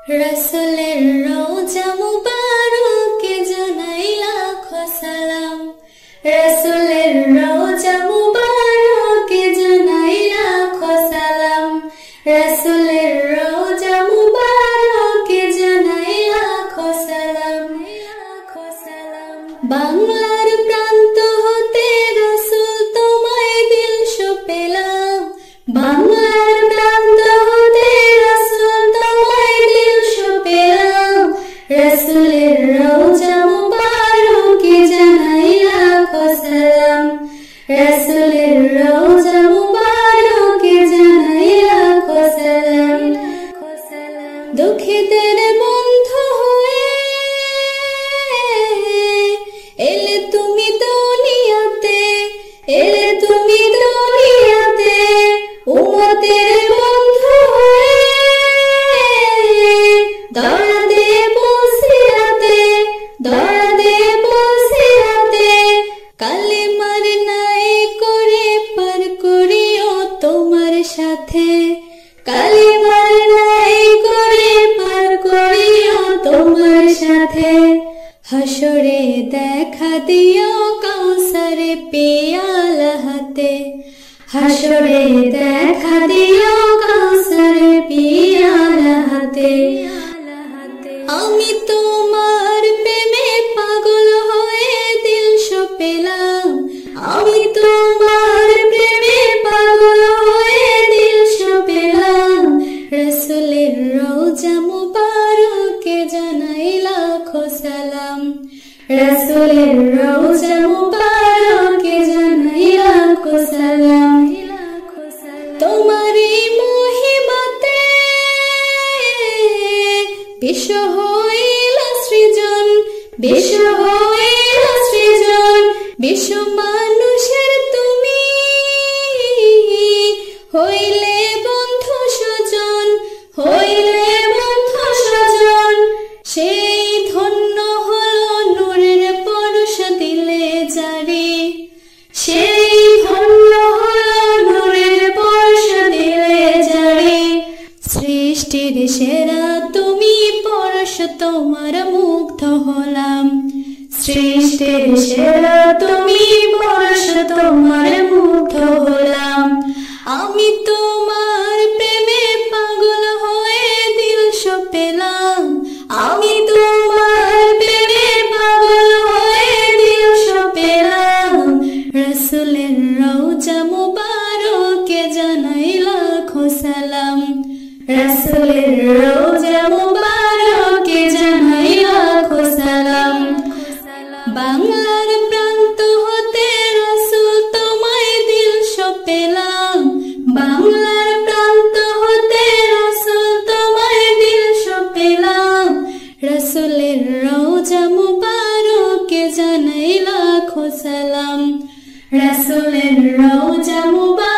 রাসূলের রওজা মুবারকে জানাই লাখো সালাম। রাসূলের রওজা মুবারকে জানাই লাখো সালাম। রাসূলের রওজা মুবারকে জানাই লাখো সালাম। বাংলার প্রান্ত হতে রাসূল তোমায় দিল পেলাম। বাংলার প্রান্ত হতে রাসূল তোমায় দিল পেলাম। রাসূলের রওজা মুবারকে জানাই লাখো সালাম। রাসূলের রওজা মুবারকে জানাই লাখো সালাম। দুঃখীদের বন্ধু হয়ে এলে তুমি দুনিয়াতে, এলে তুমি দুনিয়াতে। উম্মতের বন্ধু হয়ে দয়া দে বসিরাতে, দয়া দে বসিরাতে। কালেমার নাই করে পার করিও তোমার সাথে। কালেমার নাই করে পার করিও তোমার সাথে। হাসরে দেখা দিও কাউসারে পেয়ালা হাতে। হাসরে দেখা দিও কাউসারে পেয়ালা হাতে। আমি তোমার প্রেমে পাগল হয়ে দিল পেলাম। আমি তোমার প্রেমে পাগল হয়ে দিল পেলাম। রাসূলের রওজা মুবারকে জানাই লাখো সালাম। রাসূলের রওজা মুবারকে জানাই লাখো সালাম। তোমারই মহিমাতে বিশ্ব হইল সৃজন, বিশ্ব হইল সৃজন। বিশ্ব মানুষের তুমি হইলে বন্ধু স্বজন, হইলে বন্ধু স্বজন। সেই ধন্য হলো নূরের পরশ দিলে জারি। সেই ধন্য হলো নূরের পরশ দিলে জারি। সৃষ্টির সেরা তুমি পরশ তোমার মুগ্ধ হলাম। সৃষ্টির সেরা তুমি পরশ তোমার মুগ্ধ হলাম। আমি তোমার প্রেমে পাগল হয়ে দিল পেলাম। আমি তোমার প্রেমে পাগল হয়ে দিল পেলাম। রাসূলের রওজা মুবারকে জানাই লাখো সালাম। রাসূলের রওজা মুবারকে জানাই লাখো সালাম। বাংলার প্রান্ত হতে রাসূল তোমায় দিল পেলাম। বাংলার প্রান্ত হতে রাসূল তোমায় দিল পেলাম। রাসূলের রওজা মুবারকে জানাই লাখো সালাম। রাসূলের রওজা মুবারক